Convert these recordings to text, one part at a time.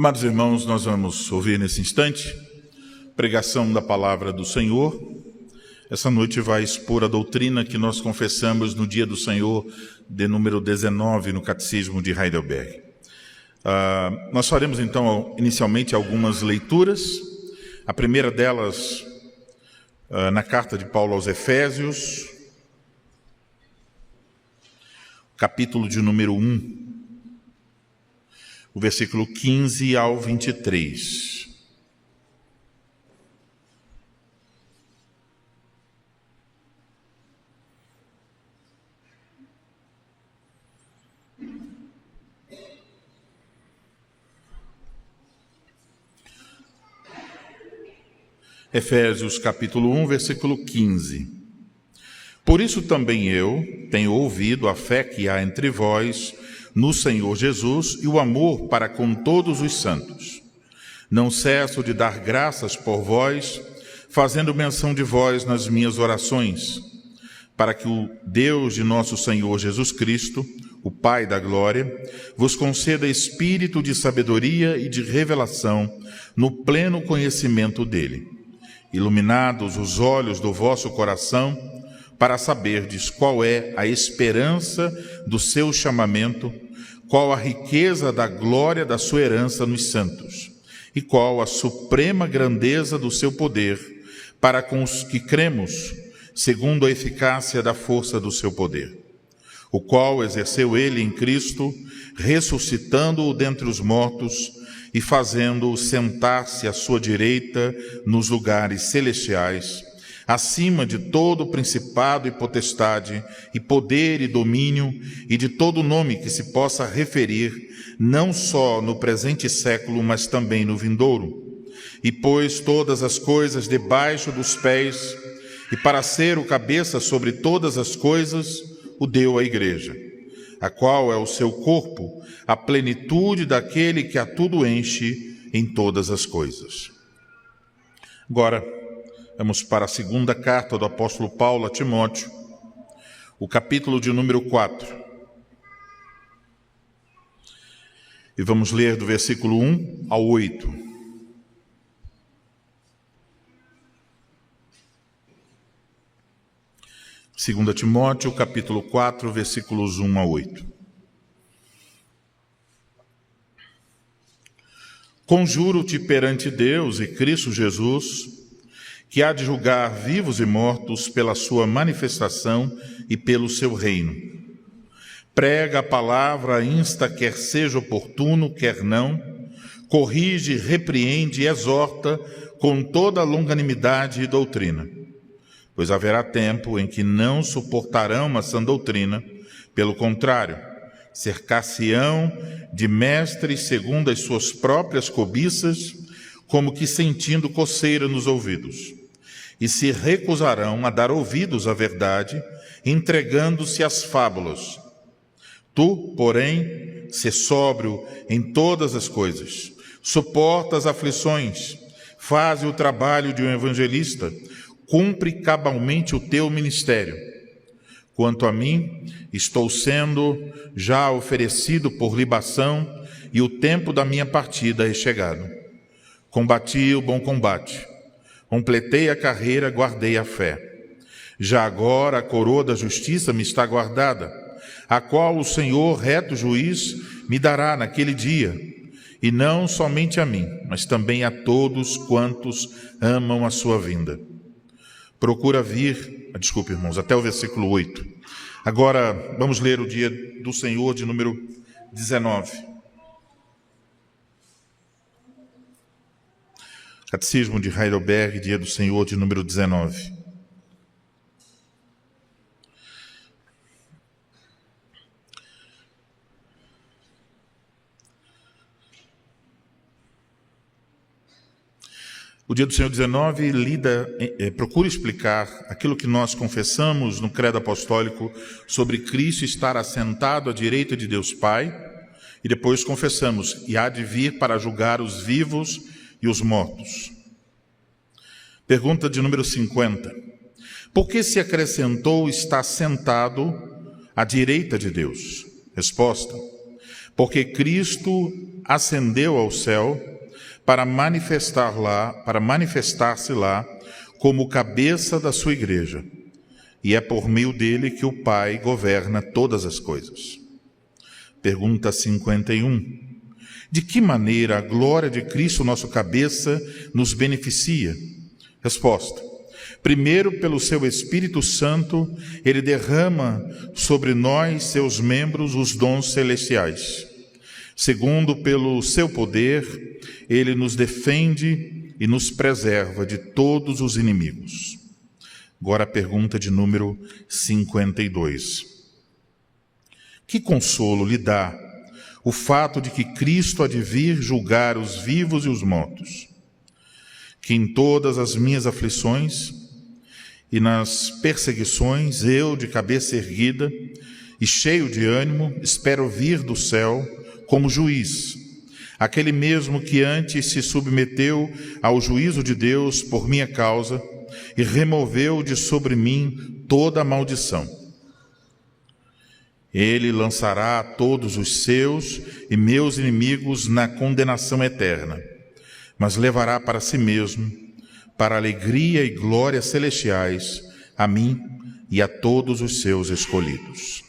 Amados irmãos, nós vamos ouvir nesse instante pregação da palavra do Senhor. Essa noite vai expor a doutrina que nós confessamos no dia do Senhor, de número 19, no Catecismo de Heidelberg. Nós faremos então inicialmente algumas leituras. A primeira delas na carta de Paulo aos Efésios, capítulo de número 1. O versículo 15 ao 23. Efésios capítulo 1, versículo 15. Por isso também eu tenho ouvido a fé que há entre vós no Senhor Jesus e o amor para com todos os santos. Não cesso de dar graças por vós, fazendo menção de vós nas minhas orações, para que o Deus de nosso Senhor Jesus Cristo, o Pai da glória, vos conceda espírito de sabedoria e de revelação no pleno conhecimento dele, iluminados os olhos do vosso coração, para saberdes qual é a esperança do seu chamamento, qual a riqueza da glória da sua herança nos santos, e qual a suprema grandeza do seu poder para com os que cremos, segundo a eficácia da força do seu poder, o qual exerceu ele em Cristo, ressuscitando-o dentre os mortos e fazendo-o sentar-se à sua direita nos lugares celestiais, acima de todo principado e potestade, e poder e domínio, e de todo nome que se possa referir, não só no presente século, mas também no vindouro. E pôs todas as coisas debaixo dos pés, e para ser o cabeça sobre todas as coisas, o deu à igreja, a qual é o seu corpo, a plenitude daquele que a tudo enche em todas as coisas. Agora, vamos para a segunda carta do apóstolo Paulo a Timóteo, o capítulo de número 4. E vamos ler do versículo 1 ao 8. Segunda Timóteo, capítulo 4, versículos 1 a 8. Conjuro-te perante Deus e Cristo Jesus, que há de julgar vivos e mortos pela sua manifestação e pelo seu reino. Prega a palavra, insta, quer seja oportuno, quer não, corrige, repreende e exorta com toda longanimidade e doutrina. Pois haverá tempo em que não suportarão a sã doutrina, pelo contrário, cercar-se-ão de mestres segundo as suas próprias cobiças, como que sentindo coceira nos ouvidos, e se recusarão a dar ouvidos à verdade, entregando-se às fábulas. Tu, porém, sê sóbrio em todas as coisas, suporta as aflições, faze o trabalho de um evangelista, cumpre cabalmente o teu ministério. Quanto a mim, estou sendo já oferecido por libação, e o tempo da minha partida é chegado. Combati o bom combate, completei a carreira, guardei a fé. Já agora a coroa da justiça me está guardada, a qual o Senhor, reto juiz, me dará naquele dia, e não somente a mim, mas também a todos quantos amam a sua vinda. Procura vir, desculpe irmãos, até o versículo 8. Agora vamos ler o dia do Senhor de número 19. Catecismo de Heidelberg, dia do Senhor de número 19. O dia do Senhor 19 procura explicar aquilo que nós confessamos no credo apostólico sobre Cristo estar assentado à direita de Deus Pai, e depois confessamos, e há de vir para julgar os vivos e os mortos. Pergunta de número 50. Por que se acrescentou está sentado à direita de Deus? Resposta. porque Cristo ascendeu ao céu para manifestar-se lá como cabeça da sua igreja, e é por meio dele que o Pai governa todas as coisas. Pergunta 51. De que maneira a glória de Cristo, nosso cabeça, nos beneficia? Resposta. Primeiro, pelo seu Espírito Santo, ele derrama sobre nós, seus membros, os dons celestiais. Segundo, pelo seu poder, ele nos defende e nos preserva de todos os inimigos. Agora a pergunta de número 52. Que consolo lhe dá o fato de que Cristo há de vir julgar os vivos e os mortos? Que em todas as minhas aflições e nas perseguições, eu, de cabeça erguida e cheio de ânimo, espero vir do céu como juiz, aquele mesmo que antes se submeteu ao juízo de Deus por minha causa e removeu de sobre mim toda a maldição. Ele lançará todos os seus e meus inimigos na condenação eterna, mas levará para si mesmo, para a alegria e glória celestiais, a mim e a todos os seus escolhidos.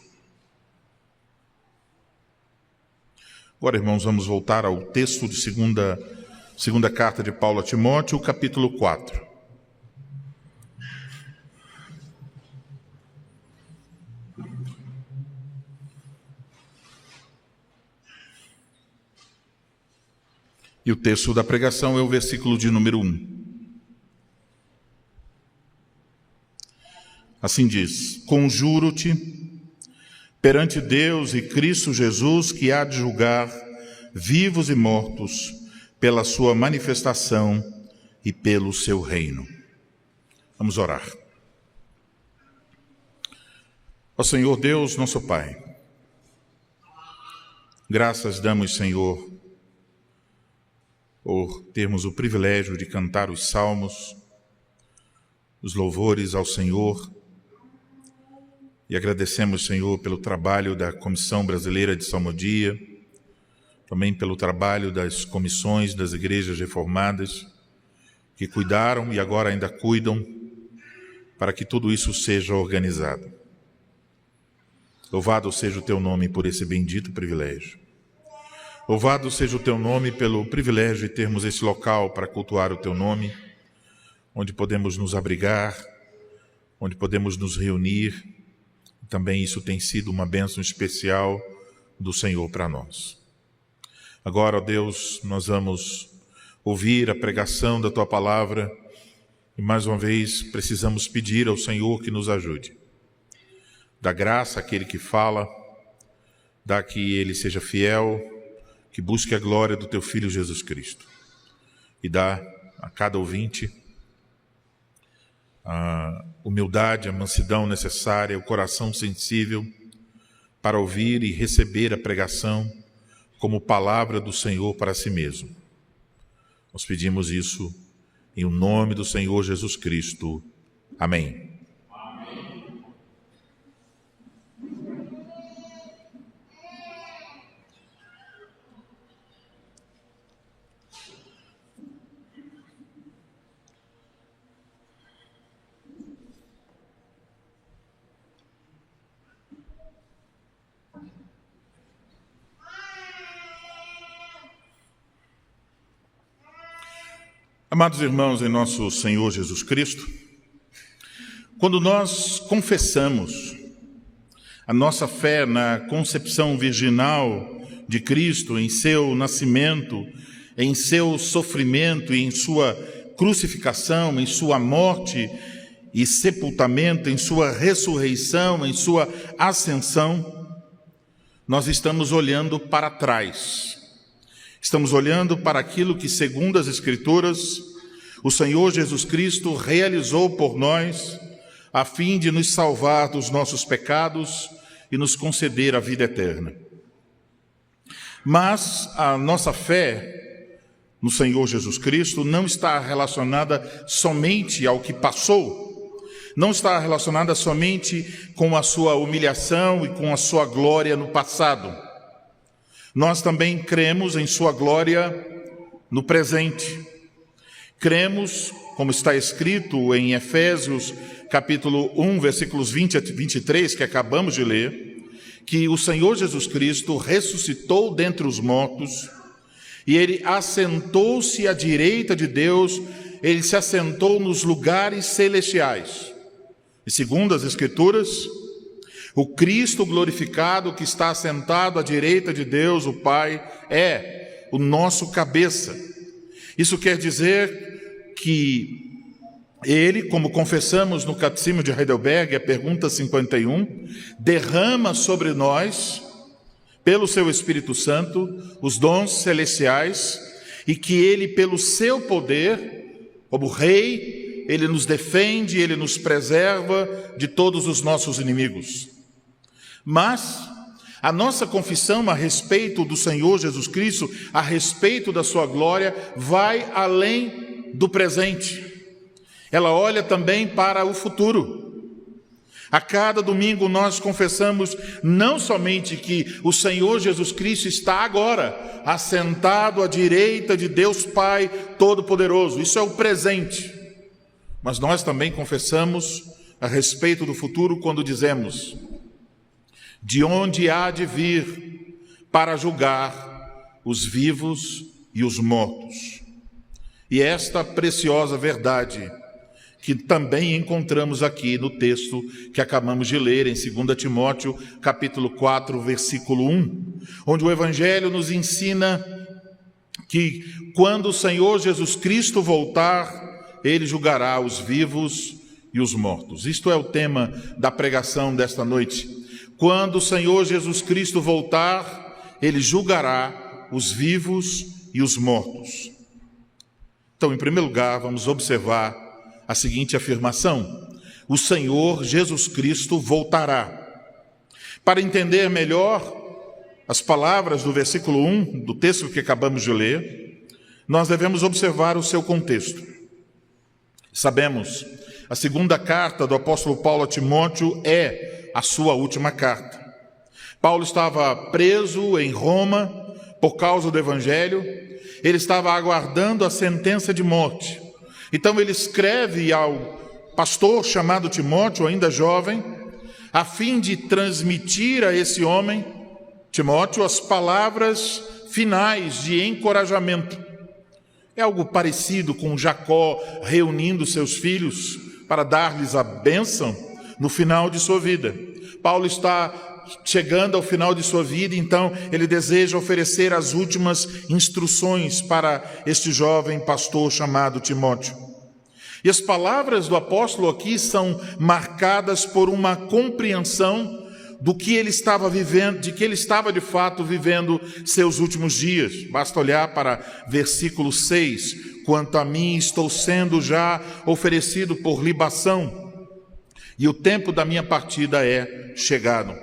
Agora, irmãos, vamos voltar ao texto de segunda carta de Paulo a Timóteo, capítulo 4. E o texto da pregação é o versículo de número 1. Assim diz: Conjuro-te perante Deus e Cristo Jesus, que há de julgar vivos e mortos pela sua manifestação e pelo seu reino. Vamos orar. Ó Senhor Deus, nosso Pai, graças damos, Senhor, por termos o privilégio de cantar os salmos, os louvores ao Senhor, e agradecemos, Senhor, pelo trabalho da Comissão Brasileira de Salmodia, também pelo trabalho das comissões das igrejas reformadas, que cuidaram e agora ainda cuidam para que tudo isso seja organizado. Louvado seja o Teu nome por esse bendito privilégio. Louvado seja o Teu nome pelo privilégio de termos esse local para cultuar o Teu nome, onde podemos nos abrigar, onde podemos nos reunir. Também isso tem sido uma bênção especial do Senhor para nós. Agora, ó Deus, nós vamos ouvir a pregação da Tua palavra e mais uma vez precisamos pedir ao Senhor que nos ajude. Dá graça àquele que fala, dá que ele seja fiel, que busque a glória do Teu Filho Jesus Cristo. E dá a cada ouvinte a humildade, a mansidão necessária, o coração sensível para ouvir e receber a pregação como palavra do Senhor para si mesmo. Nós pedimos isso em nome do Senhor Jesus Cristo. Amém. Amados irmãos em nosso Senhor Jesus Cristo, quando nós confessamos a nossa fé na concepção virginal de Cristo, em seu nascimento, em seu sofrimento e em sua crucificação, em sua morte e sepultamento, em sua ressurreição, em sua ascensão, nós estamos olhando para trás. Estamos olhando para aquilo que, segundo as Escrituras, o Senhor Jesus Cristo realizou por nós, a fim de nos salvar dos nossos pecados e nos conceder a vida eterna. Mas a nossa fé no Senhor Jesus Cristo não está relacionada somente ao que passou, não está relacionada somente com a sua humilhação e com a sua glória no passado. Nós também cremos em sua glória no presente. Cremos, como está escrito em Efésios capítulo 1, versículos 20 a 23, que acabamos de ler, que o Senhor Jesus Cristo ressuscitou dentre os mortos e Ele assentou-se à direita de Deus, Ele se assentou nos lugares celestiais. E segundo as Escrituras, o Cristo glorificado que está assentado à direita de Deus, o Pai, é o nosso cabeça. Isso quer dizer que Ele, como confessamos no Catecismo de Heidelberg, a pergunta 51, derrama sobre nós, pelo seu Espírito Santo, os dons celestiais, e que Ele, pelo seu poder, como Rei, Ele nos defende, Ele nos preserva de todos os nossos inimigos. Mas a nossa confissão a respeito do Senhor Jesus Cristo, a respeito da sua glória, vai além do presente. Ela olha também para o futuro. A cada domingo nós confessamos não somente que o Senhor Jesus Cristo está agora assentado à direita de Deus Pai Todo-Poderoso, isso é o presente, mas nós também confessamos a respeito do futuro quando dizemos: de onde há de vir para julgar os vivos e os mortos. E esta preciosa verdade que também encontramos aqui no texto que acabamos de ler em 2 Timóteo, capítulo 4, versículo 1, onde o Evangelho nos ensina que quando o Senhor Jesus Cristo voltar, Ele julgará os vivos e os mortos. Isto é o tema da pregação desta noite. Quando o Senhor Jesus Cristo voltar, Ele julgará os vivos e os mortos. Então, em primeiro lugar, vamos observar a seguinte afirmação: o Senhor Jesus Cristo voltará. Para entender melhor as palavras do versículo 1 do texto que acabamos de ler, nós devemos observar o seu contexto. Sabemos, a segunda carta do apóstolo Paulo a Timóteo é a sua última carta. Paulo estava preso em Roma por causa do Evangelho, ele estava aguardando a sentença de morte. Então ele escreve ao pastor chamado Timóteo, ainda jovem, a fim de transmitir a esse homem, Timóteo, as palavras finais de encorajamento. É algo parecido com Jacó reunindo seus filhos para dar-lhes a bênção no final de sua vida. Paulo está chegando ao final de sua vida, então ele deseja oferecer as últimas instruções para este jovem pastor chamado Timóteo. E as palavras do apóstolo aqui são marcadas por uma compreensão do que ele estava vivendo, de que ele estava de fato vivendo seus últimos dias. Basta olhar para versículo 6, quanto a mim estou sendo já oferecido por libação, e o tempo da minha partida é chegado.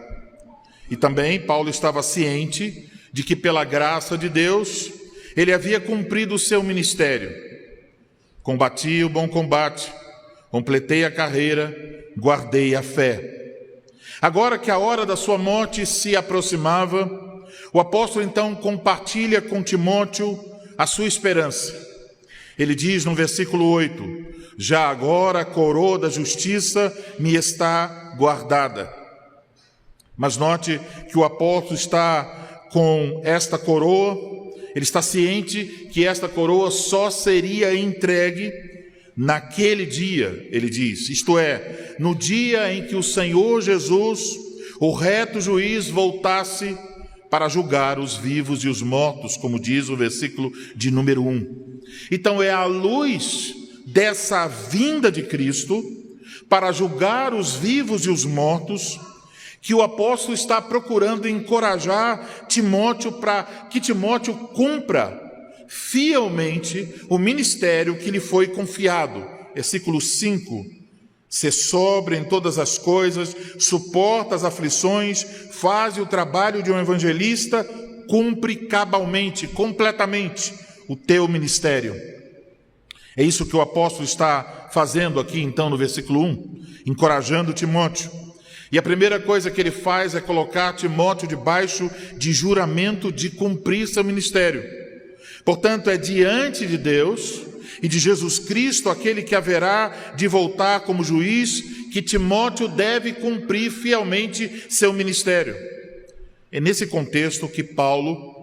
E também Paulo estava ciente de que pela graça de Deus, ele havia cumprido o seu ministério. Combati o bom combate, completei a carreira, guardei a fé. Agora que a hora da sua morte se aproximava, o apóstolo então compartilha com Timóteo a sua esperança. Ele diz no versículo 8, já agora a coroa da justiça me está guardada. Mas note que o apóstolo está com esta coroa, ele está ciente que esta coroa só seria entregue naquele dia, ele diz, isto é, no dia em que o Senhor Jesus, o reto juiz, voltasse para julgar os vivos e os mortos, como diz o versículo de número 1. Então é à luz dessa vinda de Cristo, para julgar os vivos e os mortos, que o apóstolo está procurando encorajar Timóteo para que Timóteo cumpra fielmente o ministério que lhe foi confiado. Versículo 5, ser sóbrio em todas as coisas, suporta as aflições, faz o trabalho de um evangelista, cumpre cabalmente, completamente o teu ministério. É isso que o apóstolo está fazendo aqui então no versículo 1, encorajando Timóteo. E a primeira coisa que ele faz é colocar Timóteo debaixo de juramento de cumprir seu ministério. Portanto, é diante de Deus e de Jesus Cristo, aquele que haverá de voltar como juiz, que Timóteo deve cumprir fielmente seu ministério. É nesse contexto que Paulo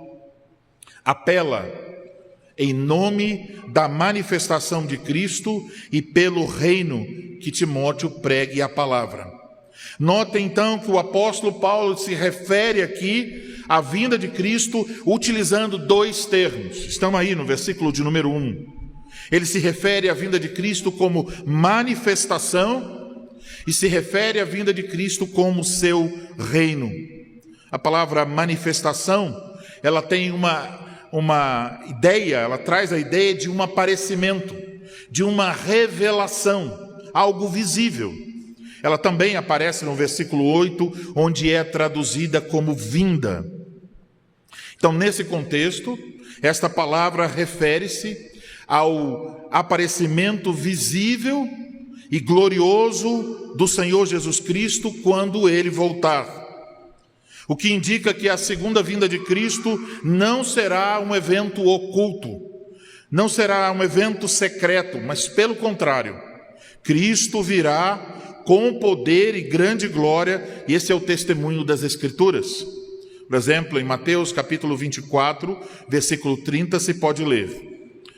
apela em nome da manifestação de Cristo e pelo reino que Timóteo pregue a palavra. Notem então que o apóstolo Paulo se refere aqui à vinda de Cristo utilizando dois termos. Estão aí no versículo de número 1. Ele se refere à vinda de Cristo como manifestação e se refere à vinda de Cristo como seu reino. A palavra manifestação, ela tem uma ideia, ela traz a ideia de um aparecimento, de uma revelação, algo visível. Ela também aparece no versículo 8, onde é traduzida como vinda. Então, nesse contexto, esta palavra refere-se ao aparecimento visível e glorioso do Senhor Jesus Cristo quando Ele voltar. O que indica que a segunda vinda de Cristo não será um evento oculto, não será um evento secreto, mas pelo contrário, Cristo virá com poder e grande glória, e esse é o testemunho das Escrituras. Por exemplo, em Mateus capítulo 24, versículo 30, se pode ler: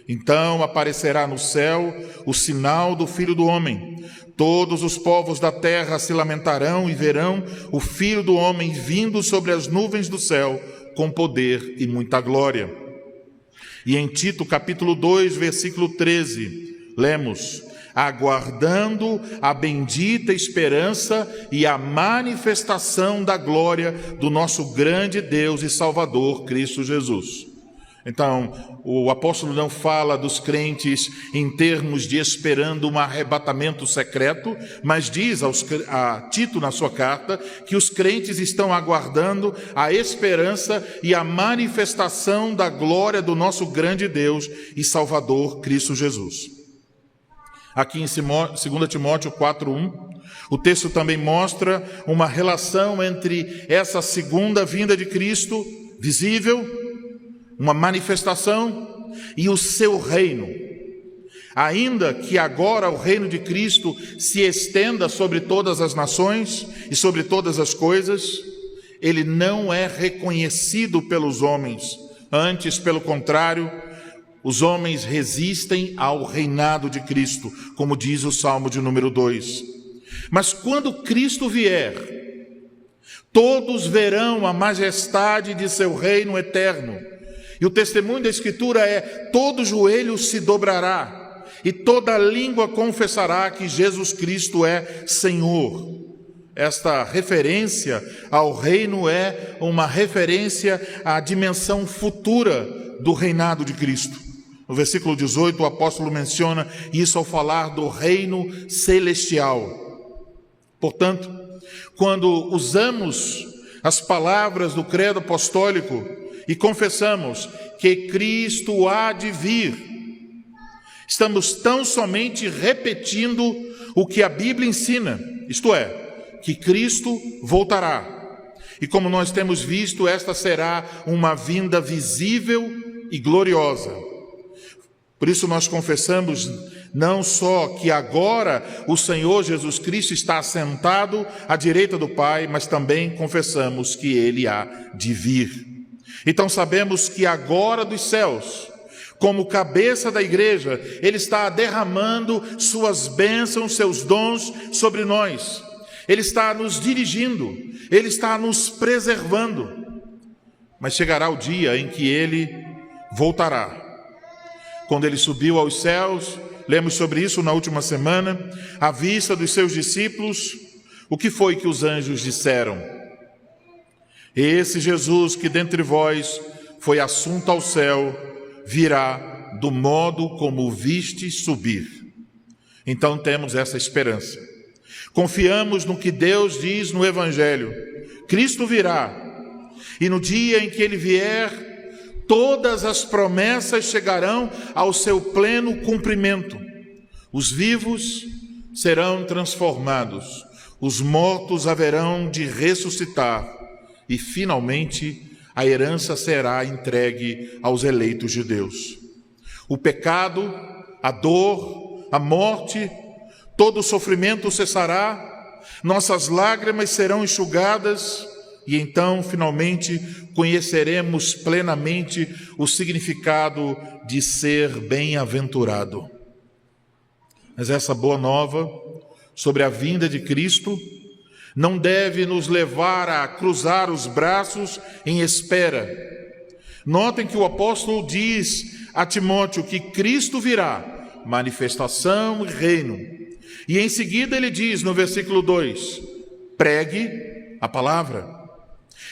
então aparecerá no céu o sinal do Filho do Homem. Todos os povos da terra se lamentarão e verão o Filho do Homem vindo sobre as nuvens do céu com poder e muita glória. E em Tito capítulo 2, versículo 13, lemos: aguardando a bendita esperança e a manifestação da glória do nosso grande Deus e Salvador, Cristo Jesus. Então, o apóstolo não fala dos crentes em termos de esperando um arrebatamento secreto, mas diz a Tito na sua carta que os crentes estão aguardando a esperança e a manifestação da glória do nosso grande Deus e Salvador, Cristo Jesus. Aqui em 2 Timóteo 4:1, o texto também mostra uma relação entre essa segunda vinda de Cristo, visível, uma manifestação, e o seu reino. Ainda que agora o reino de Cristo se estenda sobre todas as nações e sobre todas as coisas, ele não é reconhecido pelos homens. Antes, pelo contrário, os homens resistem ao reinado de Cristo, como diz o Salmo de número 2. Mas quando Cristo vier, todos verão a majestade de seu reino eterno. E o testemunho da Escritura é: todo joelho se dobrará e toda língua confessará que Jesus Cristo é Senhor. Esta referência ao reino é uma referência à dimensão futura do reinado de Cristo. No versículo 18, o apóstolo menciona isso ao falar do reino celestial. Portanto, quando usamos as palavras do credo apostólico e confessamos que Cristo há de vir, estamos tão somente repetindo o que a Bíblia ensina, isto é, que Cristo voltará. E como nós temos visto, esta será uma vinda visível e gloriosa. Por isso nós confessamos não só que agora o Senhor Jesus Cristo está assentado à direita do Pai, mas também confessamos que Ele há de vir. Então sabemos que agora dos céus, como cabeça da igreja, Ele está derramando suas bênçãos, seus dons sobre nós. Ele está nos dirigindo, Ele está nos preservando. Mas chegará o dia em que Ele voltará. Quando Ele subiu aos céus, lemos sobre isso na última semana, à vista dos seus discípulos, o que foi que os anjos disseram? Esse Jesus que dentre vós foi assunto ao céu, virá do modo como o viste subir. Então temos essa esperança. Confiamos no que Deus diz no Evangelho. Cristo virá, e no dia em que Ele vier, todas as promessas chegarão ao seu pleno cumprimento. Os vivos serão transformados, os mortos haverão de ressuscitar e, finalmente, a herança será entregue aos eleitos de Deus. O pecado, a dor, a morte, todo o sofrimento cessará, nossas lágrimas serão enxugadas e então, finalmente, conheceremos plenamente o significado de ser bem-aventurado. Mas essa boa nova sobre a vinda de Cristo não deve nos levar a cruzar os braços em espera. Notem que o apóstolo diz a Timóteo que Cristo virá, manifestação e reino. E em seguida ele diz no versículo 2, pregue a palavra.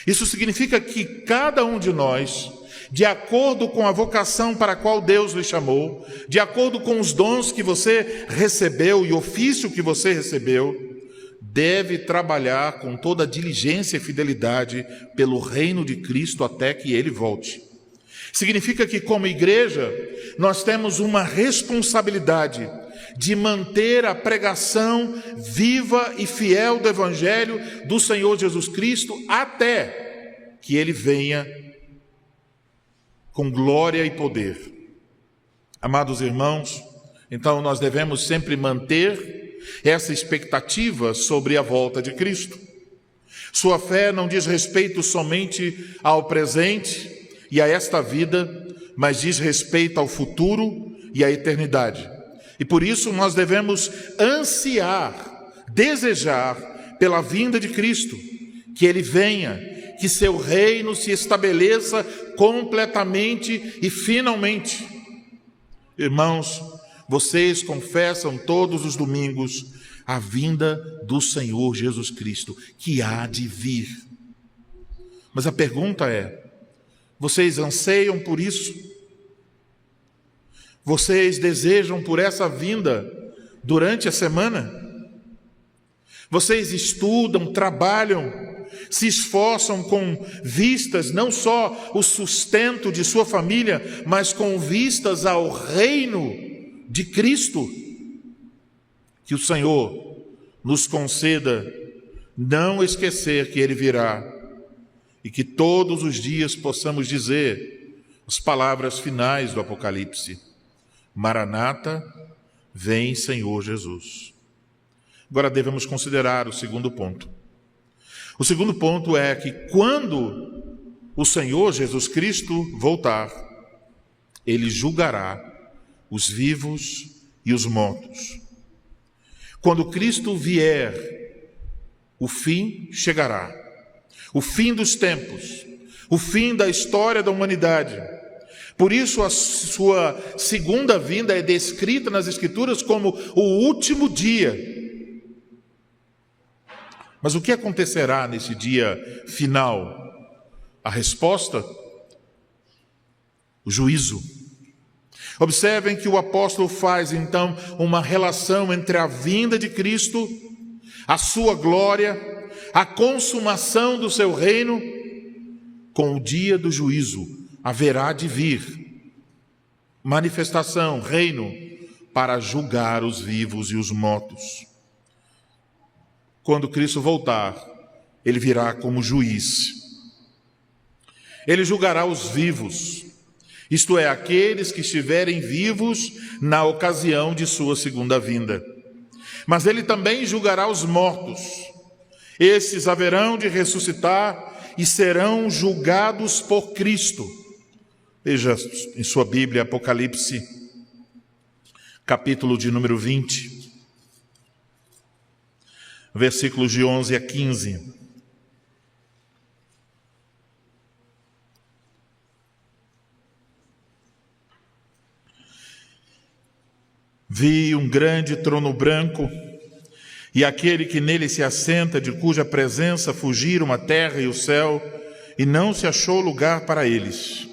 Isso significa que cada um de nós, de acordo com a vocação para a qual Deus lhe chamou, de acordo com os dons que você recebeu e ofício que você recebeu, deve trabalhar com toda diligência e fidelidade pelo reino de Cristo até que ele volte. Significa que, como igreja, nós temos uma responsabilidade de manter a pregação viva e fiel do Evangelho do Senhor Jesus Cristo até que ele venha com glória e poder. Amados irmãos, então nós devemos sempre manter essa expectativa sobre a volta de Cristo. Sua fé não diz respeito somente ao presente e a esta vida, mas diz respeito ao futuro e à eternidade. E por isso nós devemos ansiar, desejar pela vinda de Cristo, que ele venha, que seu reino se estabeleça completamente e finalmente. Irmãos, vocês confessam todos os domingos a vinda do Senhor Jesus Cristo, que há de vir. Mas a pergunta é, vocês anseiam por isso? Vocês desejam por essa vinda durante a semana? Vocês estudam, trabalham, se esforçam com vistas não só o sustento de sua família, mas com vistas ao reino de Cristo? Que o Senhor nos conceda não esquecer que ele virá e que todos os dias possamos dizer as palavras finais do Apocalipse: Maranata, vem Senhor Jesus. Agora devemos considerar o segundo ponto. O segundo ponto é que quando o Senhor Jesus Cristo voltar, ele julgará os vivos e os mortos. Quando Cristo vier, o fim chegará. O fim dos tempos, o fim da história da humanidade. Por isso a sua segunda vinda é descrita nas Escrituras como o último dia. Mas o que acontecerá nesse dia final? A resposta? O juízo. Observem que o apóstolo faz então uma relação entre a vinda de Cristo, a sua glória, a consumação do seu reino, com o dia do juízo. Haverá de vir manifestação, reino, para julgar os vivos e os mortos. Quando Cristo voltar, ele virá como juiz. Ele julgará os vivos, isto é, aqueles que estiverem vivos na ocasião de sua segunda vinda. Mas ele também julgará os mortos. Esses haverão de ressuscitar e serão julgados por Cristo. Veja em sua Bíblia, Apocalipse, capítulo de número 20, versículos de 11 a 15. Vi um grande trono branco e aquele que nele se assenta, de cuja presença fugiram a terra e o céu, e não se achou lugar para eles.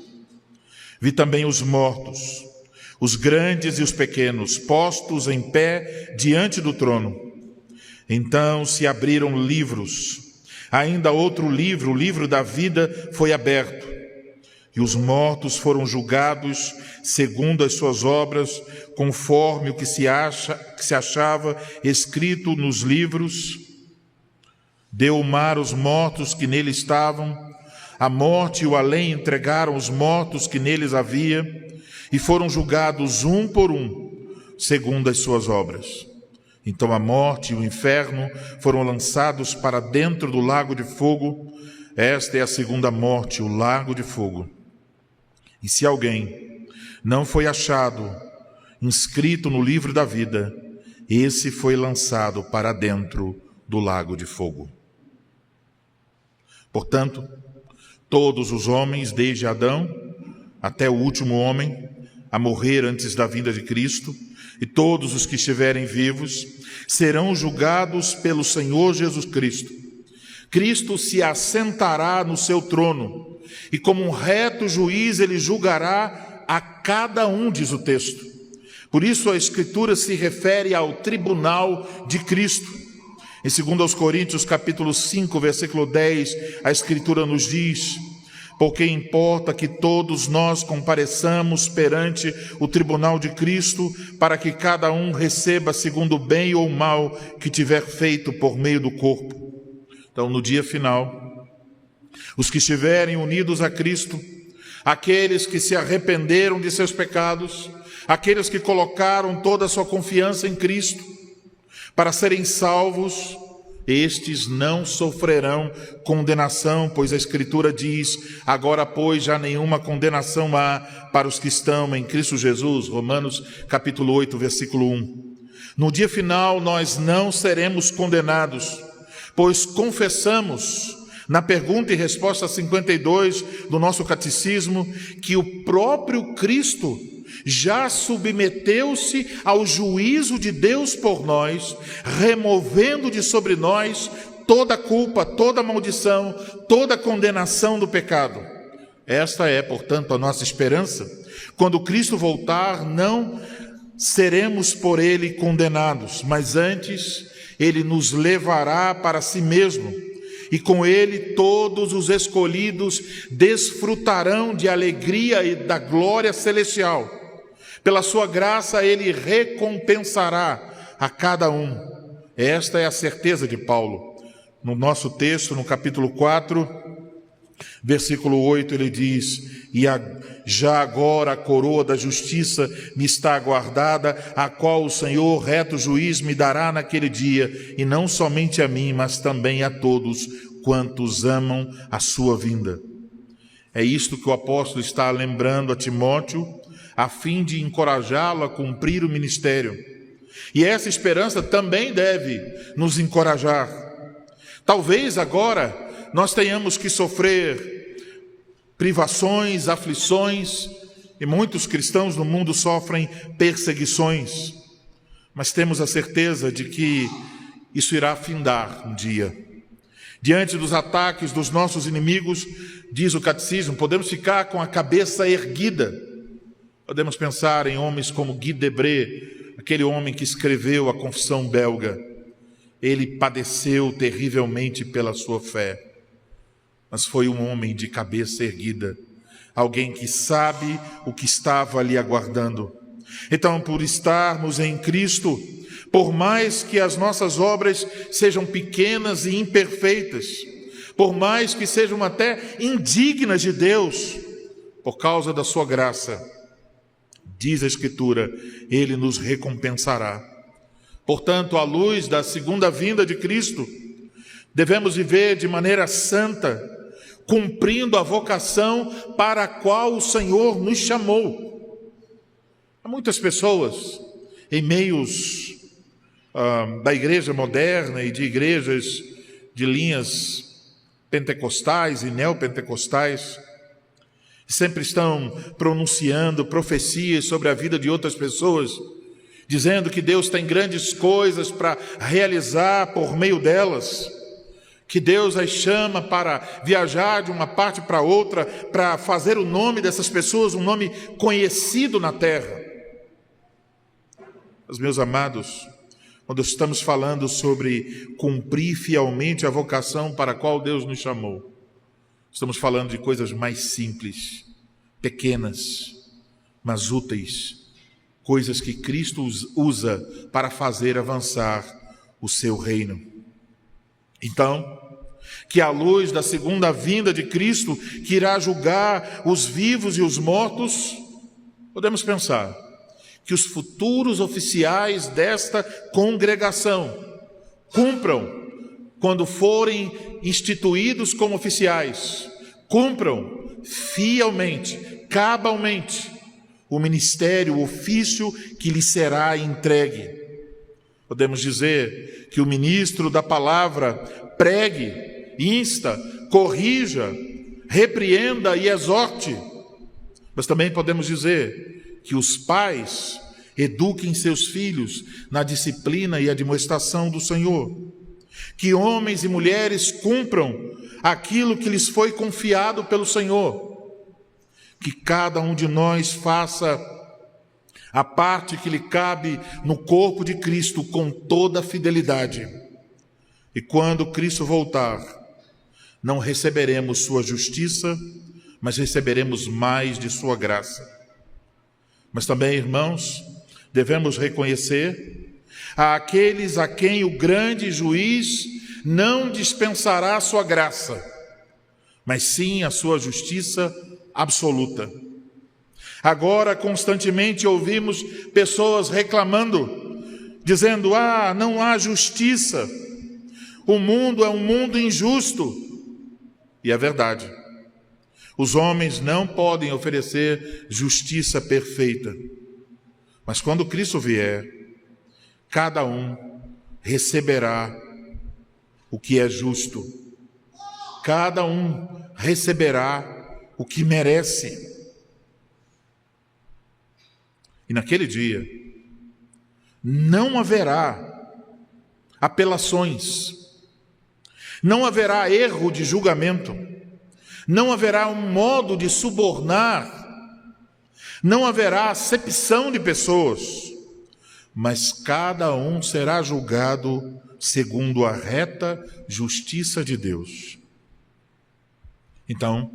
Vi também os mortos, os grandes e os pequenos, postos em pé diante do trono. Então se abriram livros. Ainda outro livro, o livro da vida, foi aberto. E os mortos foram julgados segundo as suas obras, conforme o que se achava escrito nos livros. Deu o mar os mortos que nele estavam, a morte e o além entregaram os mortos que neles havia, e foram julgados um por um, segundo as suas obras. Então a morte e o inferno foram lançados para dentro do lago de fogo. Esta é a segunda morte, o lago de fogo. E se alguém não foi achado inscrito no livro da vida, esse foi lançado para dentro do lago de fogo. Portanto, todos os homens, desde Adão até o último homem, a morrer antes da vinda de Cristo, e todos os que estiverem vivos, serão julgados pelo Senhor Jesus Cristo. Cristo se assentará no seu trono, e como um reto juiz ele julgará a cada um, diz o texto. Por isso a Escritura se refere ao tribunal de Cristo. Em 2 Coríntios capítulo 5, versículo 10, a Escritura nos diz: porque importa que todos nós compareçamos perante o tribunal de Cristo, para que cada um receba segundo o bem ou o mal que tiver feito por meio do corpo. Então, no dia final, os que estiverem unidos a Cristo, aqueles que se arrependeram de seus pecados, aqueles que colocaram toda a sua confiança em Cristo para serem salvos, estes não sofrerão condenação, pois a Escritura diz: agora, pois, já nenhuma condenação há para os que estão em Cristo Jesus. Romanos capítulo 8, versículo 1. No dia final, nós não seremos condenados, pois confessamos, na pergunta e resposta 52 do nosso catecismo, que o próprio Cristo já submeteu-se ao juízo de Deus por nós, removendo de sobre nós toda a culpa, toda a maldição, toda a condenação do pecado. Esta é, portanto, a nossa esperança. Quando Cristo voltar, não seremos por Ele condenados, mas antes Ele nos levará para si mesmo, e com Ele todos os escolhidos desfrutarão de alegria e da glória celestial. Pela sua graça, Ele recompensará a cada um. Esta é a certeza de Paulo. No nosso texto, no capítulo 4, versículo 8, ele diz: já agora a coroa da justiça me está aguardada, a qual o Senhor, reto juiz, me dará naquele dia, e não somente a mim, mas também a todos quantos amam a sua vinda. É isto que o apóstolo está lembrando a Timóteo, a fim de encorajá-lo a cumprir o ministério. E essa esperança também deve nos encorajar. Talvez agora nós tenhamos que sofrer privações, aflições, e muitos cristãos no mundo sofrem perseguições, mas temos a certeza de que isso irá findar um dia. Diante dos ataques dos nossos inimigos, diz o catecismo, podemos ficar com a cabeça erguida. Podemos pensar em homens como Guy Debré, aquele homem que escreveu a Confissão Belga. Ele padeceu terrivelmente pela sua fé, mas foi um homem de cabeça erguida, alguém que sabe o que estava ali aguardando. Então, por estarmos em Cristo, por mais que as nossas obras sejam pequenas e imperfeitas, por mais que sejam até indignas de Deus, por causa da sua graça, diz a Escritura, Ele nos recompensará. Portanto, à luz da segunda vinda de Cristo, devemos viver de maneira santa, cumprindo a vocação para a qual o Senhor nos chamou. Há muitas pessoas em meios da igreja moderna e de igrejas de linhas pentecostais e neopentecostais, sempre estão pronunciando profecias sobre a vida de outras pessoas, dizendo que Deus tem grandes coisas para realizar por meio delas, que Deus as chama para viajar de uma parte para outra, para fazer o nome dessas pessoas um nome conhecido na terra. Mas, meus amados, quando estamos falando sobre cumprir fielmente a vocação para a qual Deus nos chamou, estamos falando de coisas mais simples, pequenas, mas úteis, coisas que Cristo usa para fazer avançar o seu reino. Então, que à luz da segunda vinda de Cristo, que irá julgar os vivos e os mortos, podemos pensar que os futuros oficiais desta congregação cumpram, quando forem instituídos como oficiais, cumpram fielmente, cabalmente, o ministério, o ofício que lhe será entregue. Podemos dizer que o ministro da palavra pregue, insta, corrija, repreenda e exorte. Mas também podemos dizer que os pais eduquem seus filhos na disciplina e admoestação do Senhor. Que homens e mulheres cumpram aquilo que lhes foi confiado pelo Senhor. Que cada um de nós faça a parte que lhe cabe no corpo de Cristo com toda a fidelidade. E quando Cristo voltar, não receberemos sua justiça, mas receberemos mais de sua graça. Mas também, irmãos, devemos reconhecer àqueles a quem o grande juiz não dispensará a sua graça, mas sim a sua justiça absoluta. Agora, constantemente ouvimos pessoas reclamando, dizendo: não há justiça, o mundo é um mundo injusto. E é verdade. Os homens não podem oferecer justiça perfeita. Mas quando Cristo vier, cada um receberá o que é justo. Cada um receberá o que merece. E naquele dia, não haverá apelações, não haverá erro de julgamento, não haverá um modo de subornar, não haverá acepção de pessoas, mas cada um será julgado segundo a reta justiça de Deus. Então,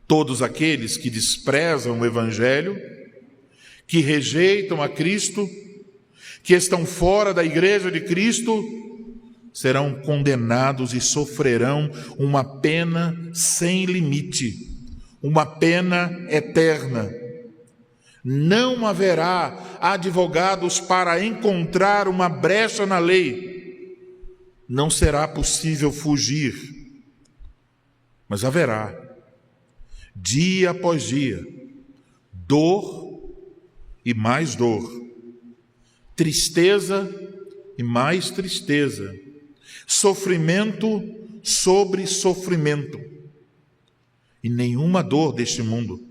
todos aqueles que desprezam o Evangelho, que rejeitam a Cristo, que estão fora da igreja de Cristo, serão condenados e sofrerão uma pena sem limite, uma pena eterna. Não haverá advogados para encontrar uma brecha na lei. Não será possível fugir, mas haverá, dia após dia, dor e mais dor, tristeza e mais tristeza, sofrimento sobre sofrimento. E nenhuma dor deste mundo,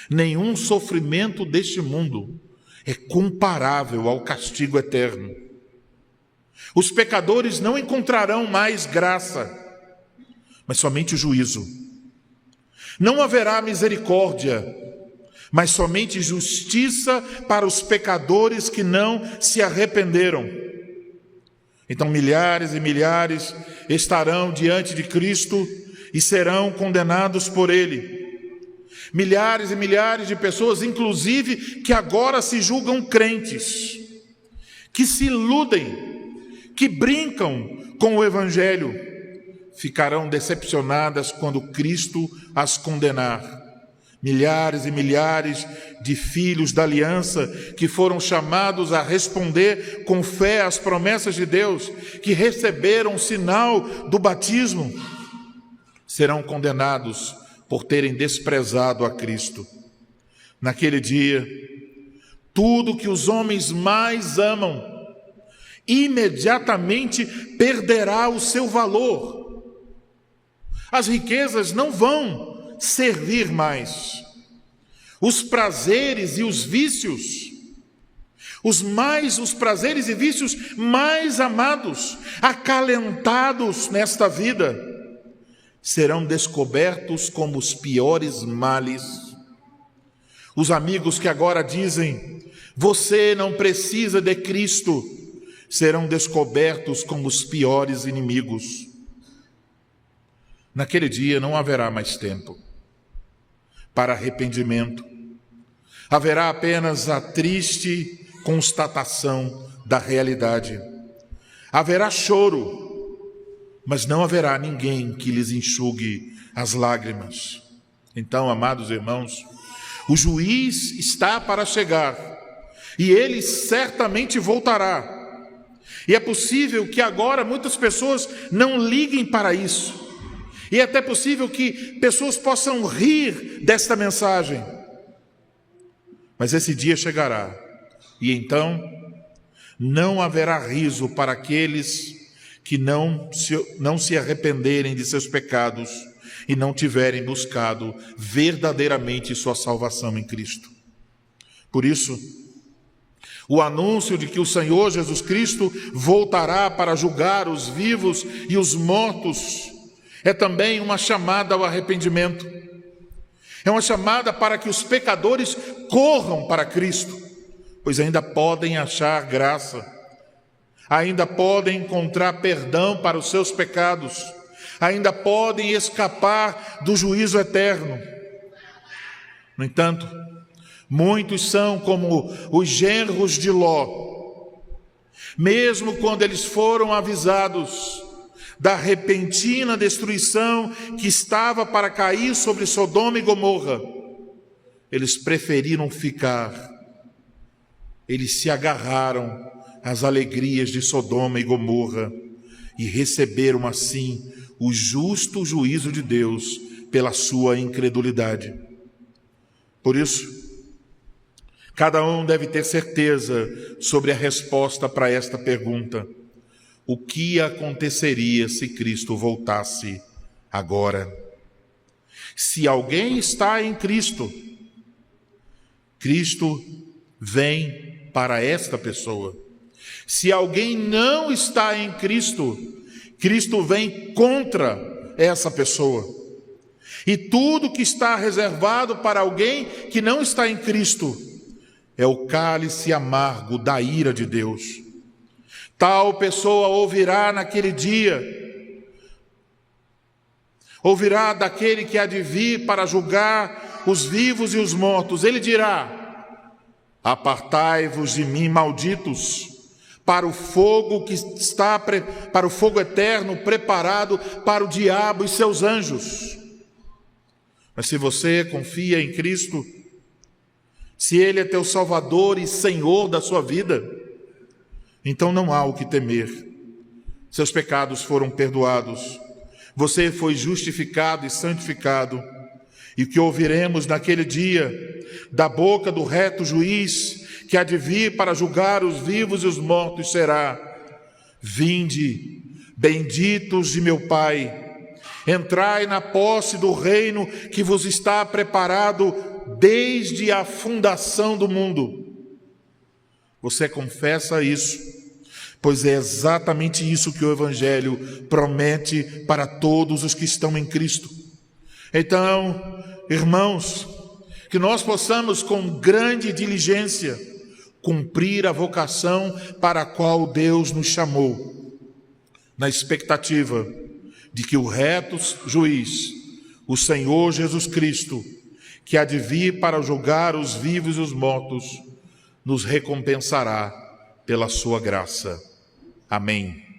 nenhum sofrimento deste mundo é comparável ao castigo eterno. Os pecadores não encontrarão mais graça, mas somente o juízo. Não haverá misericórdia, mas somente justiça para os pecadores que não se arrependeram. Então milhares e milhares estarão diante de Cristo e serão condenados por Ele. Milhares e milhares de pessoas, inclusive, que agora se julgam crentes, que se iludem, que brincam com o Evangelho, ficarão decepcionadas quando Cristo as condenar. Milhares e milhares de filhos da aliança que foram chamados a responder com fé às promessas de Deus, que receberam o sinal do batismo, serão condenados por terem desprezado a Cristo. Naquele dia, tudo que os homens mais amam, imediatamente perderá o seu valor. As riquezas não vão servir mais. Os prazeres e os vícios, os prazeres e vícios mais amados, acalentados nesta vida, serão descobertos como os piores males. Os amigos que agora dizem: você não precisa de Cristo, serão descobertos como os piores inimigos. Naquele dia não haverá mais tempo para arrependimento. Haverá apenas a triste constatação da realidade. Haverá choro, mas não haverá ninguém que lhes enxugue as lágrimas. Então, amados irmãos, o juiz está para chegar e ele certamente voltará. E é possível que agora muitas pessoas não liguem para isso. E é até possível que pessoas possam rir desta mensagem. Mas esse dia chegará e então não haverá riso para aqueles que não se arrependerem de seus pecados e não tiverem buscado verdadeiramente sua salvação em Cristo. Por isso, o anúncio de que o Senhor Jesus Cristo voltará para julgar os vivos e os mortos é também uma chamada ao arrependimento. É uma chamada para que os pecadores corram para Cristo, pois ainda podem achar graça, ainda podem encontrar perdão para os seus pecados, ainda podem escapar do juízo eterno. No entanto, muitos são como os genros de Ló. Mesmo quando eles foram avisados da repentina destruição que estava para cair sobre Sodoma e Gomorra, eles preferiram ficar. Eles se agarraram às alegrias de Sodoma e Gomorra e receberam assim o justo juízo de Deus pela sua incredulidade. Por isso, cada um deve ter certeza sobre a resposta para esta pergunta: o que aconteceria se Cristo voltasse agora? Se alguém está em Cristo, Cristo vem para esta pessoa. Se alguém não está em Cristo, Cristo vem contra essa pessoa. E tudo que está reservado para alguém que não está em Cristo é o cálice amargo da ira de Deus. Tal pessoa ouvirá naquele dia, ouvirá daquele que há de vir para julgar os vivos e os mortos. Ele dirá: apartai-vos de mim, malditos, para o fogo que está para o fogo eterno preparado para o diabo e seus anjos. Mas se você confia em Cristo, se Ele é teu Salvador e Senhor da sua vida, então não há o que temer. Seus pecados foram perdoados, você foi justificado e santificado, e o que ouviremos naquele dia da boca do reto juiz que há de vir para julgar os vivos e os mortos será: vinde, benditos de meu Pai, entrai na posse do reino que vos está preparado desde a fundação do mundo. Você confessa isso, pois é exatamente isso que o Evangelho promete para todos os que estão em Cristo. Então, irmãos, que nós possamos com grande diligência cumprir a vocação para a qual Deus nos chamou, na expectativa de que o reto juiz, o Senhor Jesus Cristo, que há de vir para julgar os vivos e os mortos, nos recompensará pela sua graça. Amém.